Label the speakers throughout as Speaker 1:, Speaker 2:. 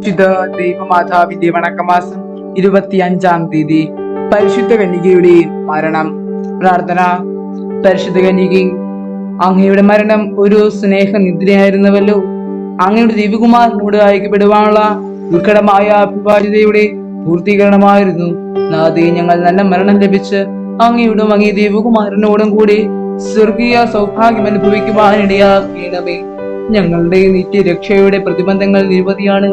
Speaker 1: വിശുദ്ധ ദൈവമാതാവിന്റെ വണക്കമാസം 25-ാം തീയതി പരിശുദ്ധ കന്യകയുടെ മരണം. പ്രാർത്ഥന. പരിശുദ്ധ കന്യകേ, അങ്ങയുടെ മരണം ഒരു സ്നേഹനിദ്രയായിരുന്നുവല്ലോ. അങ്ങയുടെ ദൈവകുമാരനോട് ഐക്യപ്പെടുവാനുള്ള ദുർഘടമായ അഭിവാര്യതയുടെ പൂർത്തീകരണമായിരുന്നു. നാഥേ, ഞങ്ങൾ നല്ല മരണം ലഭിച്ച് അങ്ങയോടും അങ്ങേ ദൈവകുമാരനോടും കൂടി സ്വർഗീയ സൗഭാഗ്യം അനുഭവിക്കുവാനിടയാക്കണമേ. ഞങ്ങളുടെ നിത്യരക്ഷയുടെ പ്രതിബന്ധങ്ങൾ നിരവധിയാണ്.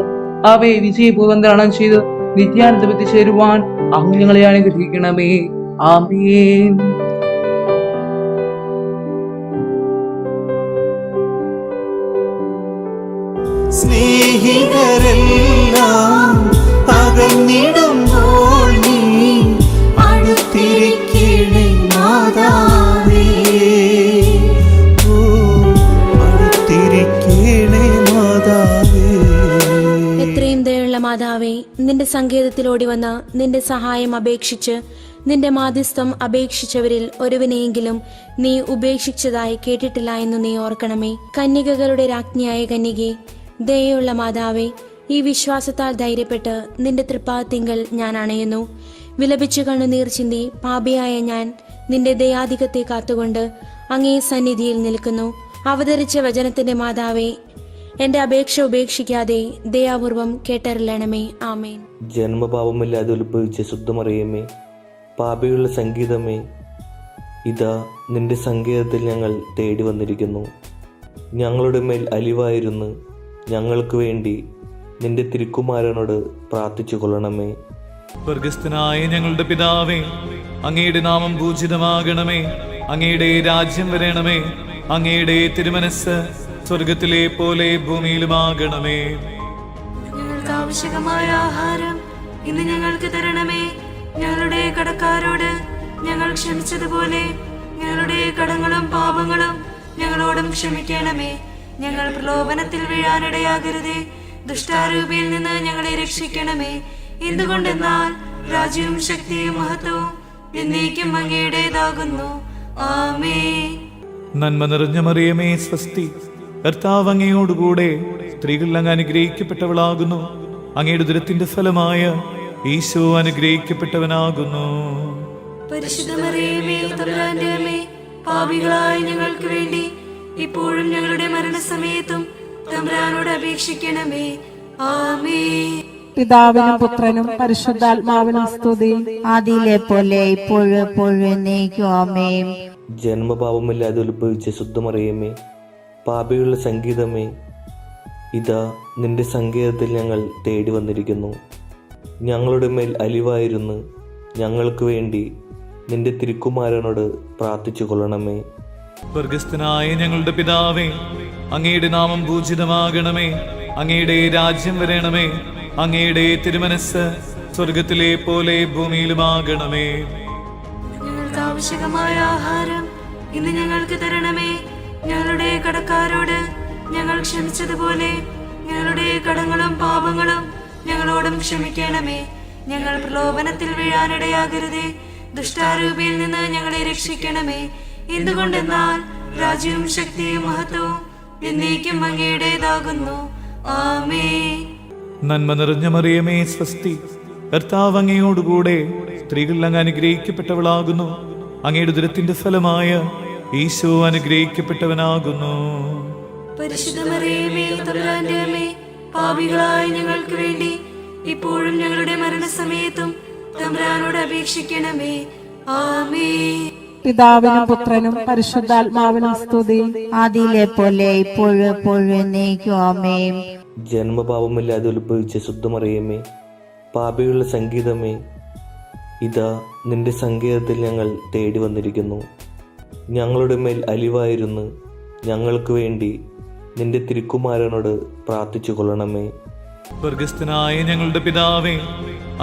Speaker 1: അവയെ വിജയപൂർവ്വം തരണം ചെയ്ത് നിത്യാനന്ദത്തിൽ ചേരുവാൻ അങ്ങ് ഞങ്ങളെ അനുഗ്രഹിക്കണമേ. ആമേൻ.
Speaker 2: സ്നേഹിതരെല്ലാം അകന്നിടുമ്പോൾ നീ അടുത്തിരിക്കണേ മാതാവേ, അടുത്തിരിക്കണേ മാതാവേ.
Speaker 3: എത്രയും ദയുള്ള മാതാവേ, നിന്റെ സങ്കേതത്തിലോടി വന്ന് നിന്റെ സഹായം അപേക്ഷിച്ച് നിന്റെ മാധ്യസ്ഥം അപേക്ഷിച്ചവരിൽ ഒരുവനെയെങ്കിലും നീ ഉപേക്ഷിച്ചതായി കേട്ടിട്ടില്ല എന്ന് നീ ഓർക്കണമേ. കന്യകകളുടെ രാജ്ഞിയായ കന്യകേ, ദയുള്ള മാതാവേ, ഈ വിശ്വാസത്താൽ ധൈര്യപ്പെട്ട് നിന്റെ തൃപ്പാദത്തിങ്കൽ ഞാൻ അണയുന്നു. വിലപിച്ചു കണ്ണുനീർ ചിന്തി പാപിയായ ഞാൻ നിന്റെ ദയാധികത്തെ കാത്തുകൊണ്ട് അങ്ങേ സന്നിധിയിൽ നിൽക്കുന്നു. അവതരിച്ച വചനത്തിന്റെ മാതാവേ, എന്റെ അപേക്ഷ ഉപേക്ഷിക്കാതെ ദയാപൂർവം കേട്ടറിയണമേ. ആമേൻ.
Speaker 4: ജന്മപാപമില്ലാതെ ഉത്ഭവിച്ച ശുദ്ധമറിയമേ, പാപിയുള്ള സംഗീതമേ, ഇതാ നിന്റെ സങ്കേതത്തിൽ ഞങ്ങൾ തേടി വന്നിരിക്കുന്നു. ഞങ്ങളുടെ മേൽ അലിവായിരുന്നു ഞങ്ങൾക്ക് വേണ്ടി നിന്റെ തിരുക്കുമാരനോട് പ്രാർത്ഥിച്ചു കൊള്ളണമേ.
Speaker 5: സ്വർഗസ്ഥനായ ഞങ്ങളുടെ പിതാവേ, അങ്ങയുടെ നാമം പൂജിതമാകണമേ. അങ്ങയുടെ രാജ്യം വരണമേ. അങ്ങയുടെ തിരുമനസ് സ്വർഗത്തിലെ പോലെ ഭൂമിയിലുമാകണമേ.
Speaker 6: ഞങ്ങൾക്ക് ആവശ്യമായ ആഹാരം ഇന്ന് ഞങ്ങൾക്ക് തരണമേ. ഞങ്ങളുടെ കടക്കാരോട് ഞങ്ങൾ ക്ഷമിച്ചതുപോലെ ഞങ്ങളുടെ കടങ്ങളും പാപങ്ങളും ഞങ്ങളോടും ക്ഷമിക്കണമേ. ഞങ്ങൾ പ്രലോഭനത്തിൽ വീഴാനിടയാകരുതേ. ദുഷ്ടാരൂപിയിൽ നിന്ന് ഞങ്ങളെ രക്ഷിക്കണമേ. എന്തുകൊണ്ടെന്നാൽ രാജ്യവും ശക്തിയും മഹത്വവും എന്നേക്കും അങ്ങയുടേതാകുന്നു. ആമേൻ.
Speaker 5: നന്മ നിറഞ്ഞ മറിയമേ, സ്വസ്തി. കർത്താവ് അങ്ങയോടുകൂടെ സ്ത്രീകൾ അങ്ങ് അനുഗ്രഹിക്കപ്പെട്ടവളാകുന്നു. അങ്ങയുടെ ദുരത്തിന്റെ ഫലമായ ഈശോ അനുഗ്രഹിക്കപ്പെട്ടവനാകുന്നു.
Speaker 6: പരിശുദ്ധ മറിയമേ, തമ്പുരാന്റെ അമ്മേ, പാപികളായ ഞങ്ങൾക്ക് വേണ്ടി ഇപ്പോഴും ഞങ്ങളുടെ മരണസമയത്തും തമ്പുരാനോട് അപേക്ഷിക്കണമേ. ആമേൻ.
Speaker 7: പിതാവിനും പുത്രനും പരിശുദ്ധാത്മാവിനും സ്തുതി,
Speaker 8: ആദിയിലെ പോലെ ഇപ്പോഴും എപ്പോഴും എന്നേക്കും ആമേൻ.
Speaker 4: ജന്മപാപമില്ലാതെ ഉത്ഭവിച്ച ശുദ്ധമറിയമേ, പാപിയുള്ള സംഗീതമേ, ഇതാ നിന്റെ സങ്കേതത്തിൽ ഞങ്ങൾ തേടി വന്നിരിക്കുന്നു. ഞങ്ങളുടെ മേൽ അലിവായിരുന്നു ഞങ്ങൾക്ക് വേണ്ടി നിന്റെ തിരുക്കുമാരനോട് പ്രാർത്ഥിച്ചു കൊള്ളണമേ.
Speaker 5: സ്വർഗസ്ഥനായ ഞങ്ങളുടെ പിതാവേ, അങ്ങയുടെ നാമം പൂജിതമാകണമേ. അങ്ങയുടെ രാജ്യം വരണമേ. അങ്ങയുടെ തിരുമനസ് സ്വർഗത്തിലെ പോലെ ഭൂമിയിലുമാകണമേ.
Speaker 6: ഞങ്ങൾക്ക് ആവശ്യമായ ആഹാരം ഇന്ന് ഞങ്ങൾക്ക് തരണമേ. ഞങ്ങളുടെ കടക്കാരോട് ഞങ്ങൾ ക്ഷമിച്ചതുപോലെ ഞങ്ങളുടെ കടങ്ങളും പാപങ്ങളും ഞങ്ങളോടും ക്ഷമിക്കണമേ. ഞങ്ങൾ പ്രലോഭനത്തിൽ വീഴാനിടയാകരുതേ. ദുഷ്ടാരൂപിയിൽ നിന്ന് ഞങ്ങളെ രക്ഷിക്കണമേ. എന്തുകൊണ്ടെന്നാൽ രാജ്യവും ശക്തിയും മഹത്വവും എന്നേക്കും അങ്ങയുടേതാകുന്നു. ആമേൻ.
Speaker 5: നന്മ നിറഞ്ഞ മറിയമേ, സ്വസ്തി. കർത്താവ് അങ്ങയോടുകൂടെ സ്ത്രീകൾ അങ്ങ് അനുഗ്രഹിക്കപ്പെട്ടവളാകുന്നു. അങ്ങയുടെ ദുരത്തിന്റെ ഫലമായ ഈശോ അനുഗ്രഹിക്കപ്പെട്ടവനാകുന്നു.
Speaker 6: പരിശുദ്ധ മറിയമേ, തമ്പുരാന്റെ അമ്മേ, പാപികളായ ഞങ്ങൾക്ക് വേണ്ടി ഇപ്പോഴും ഞങ്ങളുടെ മരണസമയത്തും തമ്പുരാനോട് അപേക്ഷിക്കണമേ. ആമേൻ.
Speaker 7: പിതാവിനും പുത്രനും പരിശുദ്ധാത്മാവിനും സ്തുതി,
Speaker 8: ആദിയിലെ പോലെ ഇപ്പോഴും എപ്പോഴും എന്നേക്കും ആമേൻ.
Speaker 4: ജന്മപാപമില്ലാതെ ഉത്ഭവിച്ച ശുദ്ധമറിയമേ, പാപിയുള്ള സംഗീതമേ, ഇതാ നിന്റെ സങ്കേതത്തിൽ ഞങ്ങൾ തേടി വന്നിരിക്കുന്നു. ഞങ്ങളുടെ മേൽ അലിവായിരുന്നു ഞങ്ങൾക്ക് വേണ്ടി നിന്റെ തിരുക്കുമാരനോട് പ്രാർത്ഥിച്ചു കൊള്ളണമേ.
Speaker 5: സ്വർഗസ്ഥനായ ഞങ്ങളുടെ പിതാവേ,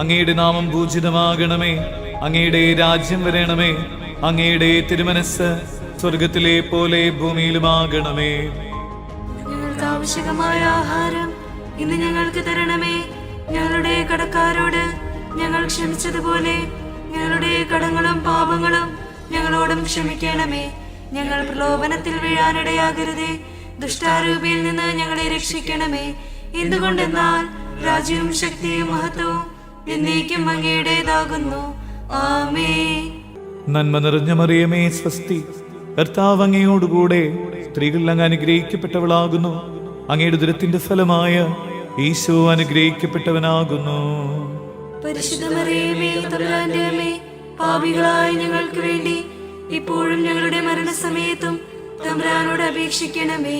Speaker 5: അങ്ങയുടെ നാമം പൂജിതമാകണമേ. അങ്ങയുടെ രാജ്യം വരണമേ. അങ്ങയുടെ തിരുമനസ് സ്വർഗത്തിലെ പോലെ ഭൂമിയിലുമാകണമേ.
Speaker 6: ഞങ്ങൾക്ക് ആവശ്യമായ ആഹാരം ഇന്ന് ഞങ്ങൾക്ക് തരണമേ. ഞങ്ങളുടെ കടക്കാരോട് ഞങ്ങൾ ക്ഷമിച്ചതുപോലെ ഞങ്ങളുടെ കടങ്ങളും പാപങ്ങളും ഞങ്ങളോടും ക്ഷമിക്കണമേ. ഞങ്ങൾ പ്രലോഭനത്തിൽ വീഴാനിടയാകരുതേ. ദുഷ്ടാരൂപിയിൽ നിന്ന് ഞങ്ങളെ രക്ഷിക്കണമേ. എന്തുകൊണ്ടെന്നാൽ രാജ്യവും ശക്തിയും മഹത്വവും എന്നേക്കും അങ്ങയുടേതാകുന്നു. ആമേൻ.
Speaker 5: നന്മ നിറഞ്ഞ മറിയമേ സ്വസ്തി, കർത്താവ് അങ്ങയോടുകൂടെ സ്ത്രീകൾ അങ്ങ് അനുഗ്രഹിക്കപ്പെട്ടവളാകുന്നു. അങ്ങയുടെ ഉദരത്തിന്റെ ഫലമായ ഈശോ അനുഗ്രഹിക്കപ്പെട്ടവനാകുന്നു.
Speaker 6: പരിശുദ്ധ മറിയമേ, തമ്പുരാന്റെ അമ്മേ, പാപികളായ ഞങ്ങൾക്ക് വേണ്ടി ഇപ്പോഴും ഞങ്ങളുടെ മരണസമയത്തും തമ്പുരാനോട് അപേക്ഷിക്കണമേ.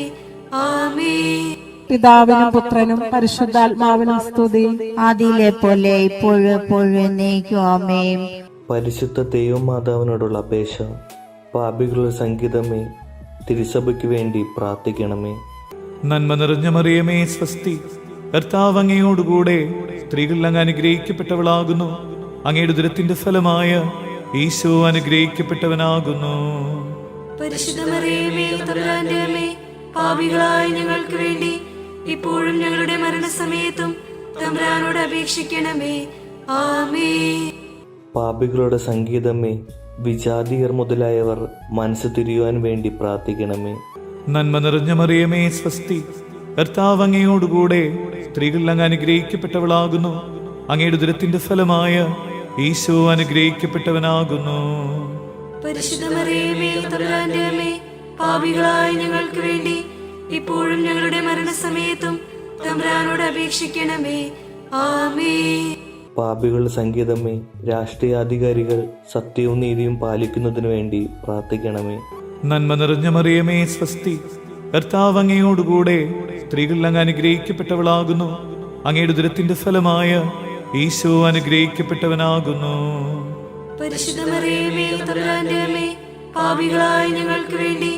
Speaker 6: ആമേൻ.
Speaker 7: പിതാവിനും പുത്രനും പരിശുദ്ധാത്മാവിനും സ്തുതി.
Speaker 8: അതിലെ പോലെ ഇപ്പോഴും എപ്പോഴും എന്നേക്കും ആമേൻ.
Speaker 4: പരിശുദ്ധ ദൈവമാതാവിനോടുള്ള അപേക്ഷ. പാപികളുടെ സംഗീതമേ, തിരുസഭയ്ക്ക് വേണ്ടി പ്രാർത്ഥിക്കണമേ.
Speaker 5: നന്മ നിറഞ്ഞ മറിയമേ സ്വസ്തി, കർത്താവ് അങ്ങയോടുകൂടെ സ്ത്രീകൾ അങ്ങ് അനുഗ്രഹിക്കപ്പെട്ടവളാകുന്നു. അങ്ങയുടെ ഉദരത്തിന്റെ ഫലമായ ഈശോ അനുഗ്രഹിക്കപ്പെട്ടവനാകുന്നു.
Speaker 6: പരിശുദ്ധ മറിയമേ, തമ്പുരാന്റെ അമ്മേ, പാപികളായ ഞങ്ങൾക്ക് വേണ്ടി ഇപ്പോഴും ഞങ്ങളുടെ മരണസമയത്തും തമ്പുരാനോട് അപേക്ഷിക്കണമേ. ആമേൻ.
Speaker 4: പാപികളുടെ സംഗീതമേ, വിജാതിയർ മുതലായവർ മനസ്സ് തിരിയുവാൻ വേണ്ടി പ്രാർത്ഥിക്കണമേ.
Speaker 5: നന്മ നിറഞ്ഞ മറിയമേ സ്വസ്തി, കർത്താവ് അങ്ങയോടുകൂടെ സ്ത്രീകൾ അങ്ങ് അനുഗ്രഹിക്കപ്പെട്ടവളാകുന്നു. അങ്ങയുടെ ഉദരത്തിന്റെ ഫലമായ ഈശോ അനുഗ്രഹിക്കപ്പെട്ടവനാകുന്നു.
Speaker 6: പരിശുദ്ധ മറിയമേ, തമ്പുരാന്റെ അമ്മേ, പാപികളായ ഞങ്ങൾക്ക് വേണ്ടി ഇപ്പോഴും ഞങ്ങളുടെ മരണസമയത്തും തമ്പുരാനോട് അപേക്ഷിക്കണമേ. ആമേൻ.
Speaker 4: പാപികളുടെ സംഗീതമേ, രാഷ്ട്രീയാധികാരികൾ സത്യവും നീതിയും പാലിക്കുന്നതിനു വേണ്ടി പ്രാർത്ഥിക്കണമേ.
Speaker 5: നന്മ നിറഞ്ഞ മറിയമേ സ്വസ്തി, കർത്താവ് അങ്ങയോടുകൂടെ സ്ത്രീകൾ അങ്ങ് അനുഗ്രഹിക്കപ്പെട്ടവളാകുന്നു. അങ്ങയുടെ ഉദരത്തിന്റെ ഫലമായ ഈശോ അനുഗ്രഹിക്കപ്പെട്ടവനാകുന്നു.
Speaker 6: പരിശുദ്ധ മറിയമേ, തമ്പുരാന്റെ അമ്മേ, പാപികളായ ഞങ്ങൾക്ക് വേണ്ടി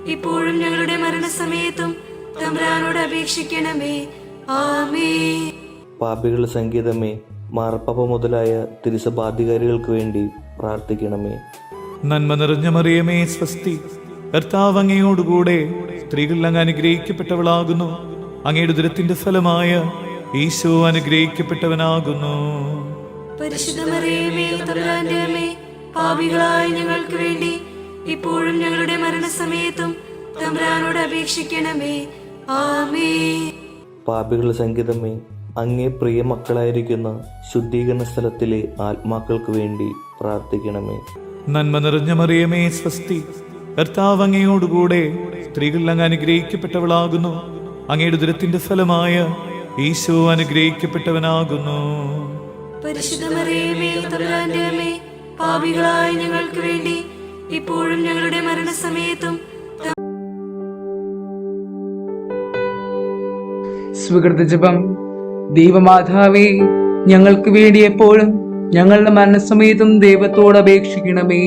Speaker 6: ഇപ്പോഴും ഞങ്ങളുടെ മരണസമയത്തും തമ്പുരാനോട് അപേക്ഷിക്കണമേ. ആമേൻ.
Speaker 4: പാപികളുടെ സംഗീതമേ, മാർപ്പാപ്പ മുതലായ തിരുസഭാധികാരികൾക്ക് വേണ്ടി പ്രാർത്ഥിക്കണമേ.
Speaker 5: നന്മ നിറഞ്ഞ മറിയമേ സ്വസ്തി, കർത്താവ് അങ്ങയോടുകൂടെ സ്ത്രീകൾ അങ്ങ് അനുഗ്രഹിക്കപ്പെട്ടവളാകുന്നു. അങ്ങയുടെ ഉദരത്തിന്റെ ഫലമായ ഈശോ അനുഗ്രഹിക്കപ്പെട്ടവനാകുന്നു.
Speaker 6: പരിശുദ്ധ മറിയമേ, തമ്പുരാന്റെ അമ്മേ, പാപികളായ ഞങ്ങൾക്ക് വേണ്ടി ഇപ്പോഴും ഞങ്ങളുടെ മരണസമയത്തും തമ്പുരാനോട് അപേക്ഷിക്കണമേ. ആമേൻ.
Speaker 4: പാപികളുടെ സംഗീതമേ, അങ്ങേ പ്രിയ മക്കളായിരിക്കുന്ന ശുദ്ധീകരണ സ്ഥലത്തിലെ ആത്മാക്കൾക്ക് വേണ്ടി പ്രാർത്ഥിക്കണമേ.
Speaker 5: നന്മ നിറഞ്ഞ മറിയമേ സ്വസ്തി, കർത്താവ് അങ്ങയോടുകൂടെ സ്ത്രീകൾ അങ്ങ് അനുഗ്രഹിക്കപ്പെട്ടവളാകുന്നു. അങ്ങയുടെ ഉദരത്തിന്റെ ഫലമായ ഈശോ അനുഗ്രഹിക്കപ്പെട്ടവനാകുന്നു.
Speaker 6: പരിശുദ്ധ മറിയമേ, തമ്പുരാന്റെ അമ്മേ, പാപികളായ ഞങ്ങൾക്ക് വേണ്ടി ഇപ്പോഴും ഞങ്ങളുടെ മരണസമയത്തും
Speaker 1: സ്വീകൃത ജപം. ദൈവമാതാവേ, ഞങ്ങൾക്ക് വേണ്ടി എപ്പോഴും ഞങ്ങളുടെ മരണസമയത്തും ദൈവത്തോട് അപേക്ഷിക്കണമേ.